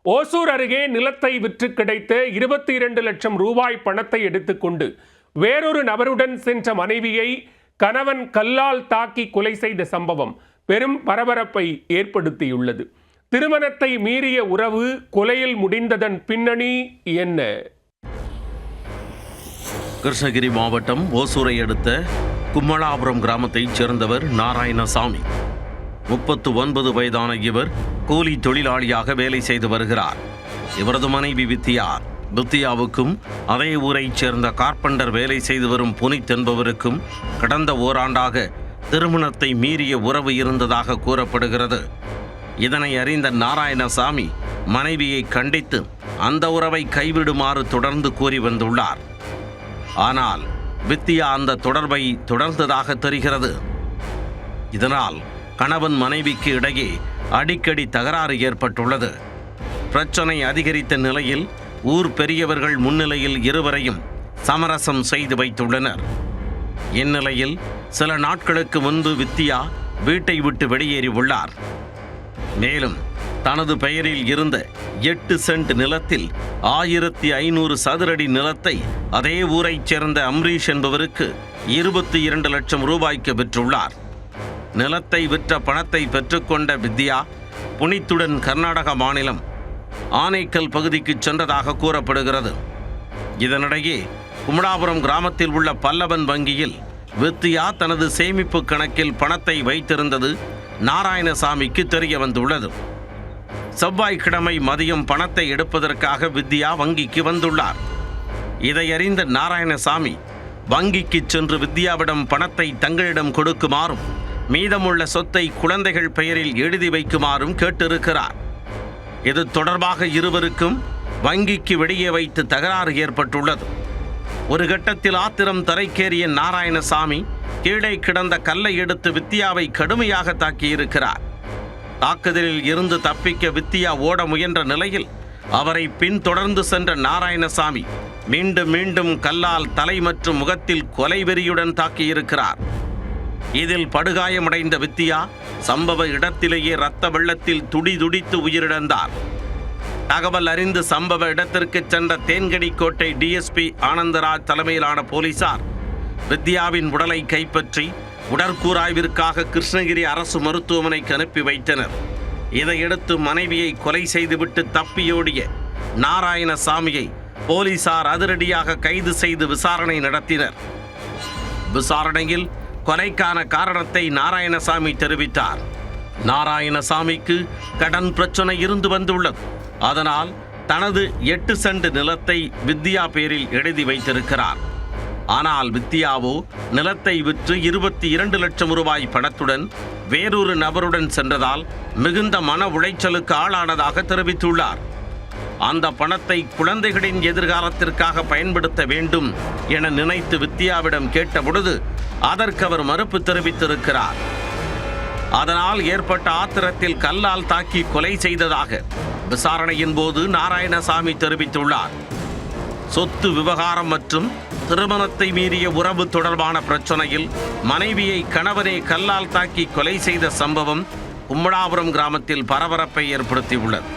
ஓசூர் அருகே நிலத்தை விற்று கிடைத்த 22 லட்சம் ரூபாய் பணத்தை எடுத்துக்கொண்டு வேறொரு நபருடன் சென்ற மனைவியை கணவன் கல்லால் தாக்கி கொலை செய்த சம்பவம் பெரும் பரபரப்பை ஏற்படுத்தியுள்ளது. திருமணத்தை மீறிய உறவு கொலையில் முடிந்ததன் பின்னணி என்ன? கிருஷ்ணகிரி மாவட்டம் ஓசூரை அடுத்த கும்மளாபுரம் கிராமத்தைச் சேர்ந்தவர் நாராயணசாமி. 39 வயதான இவர் கூலி தொழிலாளியாக வேலை செய்து வருகிறார். இவரது மனைவி வித்தியாவுக்கும் அதே ஊரைச் சேர்ந்த கார்பெண்டர் வேலை செய்து வரும் புனித் என்பவருக்கும் கடந்த ஓராண்டாக திருமணத்தை மீறிய உறவு இருந்ததாக கூறப்படுகிறது. இதனை அறிந்த நாராயணசாமி மனைவியை கண்டித்து அந்த உறவை கைவிடுமாறு தொடர்ந்து கூறி வந்துள்ளார். ஆனால் வித்தியா அந்த தொடர்பை தொடர்ந்ததாக தெரிகிறது. இதனால் கணவன் மனைவிக்கு இடையே அடிக்கடி தகராறு ஏற்பட்டுள்ளது. பிரச்சனை அதிகரித்த நிலையில் ஊர் பெரியவர்கள் முன்னிலையில் இருவரையும் சமரசம் செய்து வைத்துள்ளனர். இந்நிலையில் சில நாட்களுக்கு முன்பு வித்தியா வீட்டை விட்டு வெளியேறி உள்ளார். மேலும் தனது பெயரில் இருந்த 8 சென்ட் நிலத்தில் 1500 சதுரடி நிலத்தை அதே ஊரைச் சேர்ந்த அம்ரீஷ் என்பவருக்கு 22 லட்சம் ரூபாய்க்கு விற்றுள்ளார். நிலத்தை விற்ற பணத்தை பெற்றுக்கொண்ட வித்தியா புனித்துடன் கர்நாடக மாநிலம் ஆனைக்கல் பகுதிக்கு சென்றதாக கூறப்படுகிறது. இதனிடையே குமடாபுரம் கிராமத்தில் உள்ள பல்லவன் வங்கியில் வித்தியா தனது சேமிப்பு கணக்கில் பணத்தை வைத்திருந்தது நாராயணசாமிக்கு தெரிய வந்துள்ளது. செவ்வாய்க்கிழமை மதியம் பணத்தை எடுப்பதற்காக வித்தியா வங்கிக்கு வந்துள்ளார். இதை அறிந்த நாராயணசாமி வங்கிக்கு சென்று வித்தியாவிடம் பணத்தை தங்களிடம் கொடுக்குமாறும் மீதமுள்ள சொத்தை குழந்தைகள் பெயரில் எழுதி வைக்குமாறும் கேட்டிருக்கிறார். இது தொடர்பாக இருவருக்கும் வங்கிக்கு வெளியே வைத்து தகராறு ஏற்பட்டுள்ளது. ஒரு கட்டத்தில் ஆத்திரம் தரைக்கேறிய நாராயணசாமி கீழே கிடந்த கல்லை எடுத்து வித்தியாவை கடுமையாக தாக்கியிருக்கிறார். தாக்குதலில் இருந்து தப்பிக்க வித்தியா ஓட முயன்ற நிலையில் அவரை பின்தொடர்ந்து சென்ற நாராயணசாமி மீண்டும் மீண்டும் கல்லால் தலை மற்றும் முகத்தில் கொலை வெறியுடன் தாக்கியிருக்கிறார். இதில் படுகாயமடைந்த வித்தியா சம்பவ இடத்திலேயே இரத்த வெள்ளத்தில் துடிதுடித்து உயிரிழந்தார். தகவல் அறிந்து சம்பவ இடத்திற்கு சென்ற தேன்கனிக்கோட்டை டிஎஸ்பி ஆனந்தராஜ் தலைமையிலான போலீசார் வித்தியாவின் உடலை கைப்பற்றி உடற்கூராய்விற்காக கிருஷ்ணகிரி அரசு மருத்துவமனைக்கு அனுப்பி வைத்தனர். இதையடுத்து மனைவியை கொலை செய்துவிட்டு தப்பியோடிய நாராயணசாமியை போலீசார் அதிரடியாக கைது செய்து விசாரணை நடத்தினர். விசாரணையில் கொலைக்கான காரணத்தை நாராயணசாமி தெரிவித்தார். நாராயணசாமிக்கு கடன் பிரச்சனை இருந்து வந்துள்ளது. அதனால் தனது 8 சென்ட் நிலத்தை வித்தியா பேரில் எழுதி வைத்திருக்கிறார். ஆனால் வித்தியாவோ நிலத்தை விற்று 22 லட்சம் ரூபாய் பணத்துடன் வேறொரு நபருடன் சென்றதால் மிகுந்த மன உளைச்சலுக்கு ஆளானதாக தெரிவித்துள்ளார். அந்த பணத்தை குழந்தைகளின் எதிர்காலத்திற்காக பயன்படுத்த வேண்டும் என நினைத்து வித்தியாவிடம் கேட்டபொழுது அதற்கு அவர் மறுப்பு தெரிவித்திருக்கிறார். அதனால் ஏற்பட்ட ஆத்திரத்தில் கல்லால் தாக்கி கொலை செய்ததாக விசாரணையின் போது நாராயணசாமி தெரிவித்துள்ளார். சொத்து விவகாரம் மற்றும் திருமணத்தை மீறிய உறவு தொடர்பான பிரச்சனையில் மனைவியை கணவனே கல்லால் தாக்கி கொலை செய்த சம்பவம் கும்மடாபுரம் கிராமத்தில் பரபரப்பை ஏற்படுத்தியுள்ளது.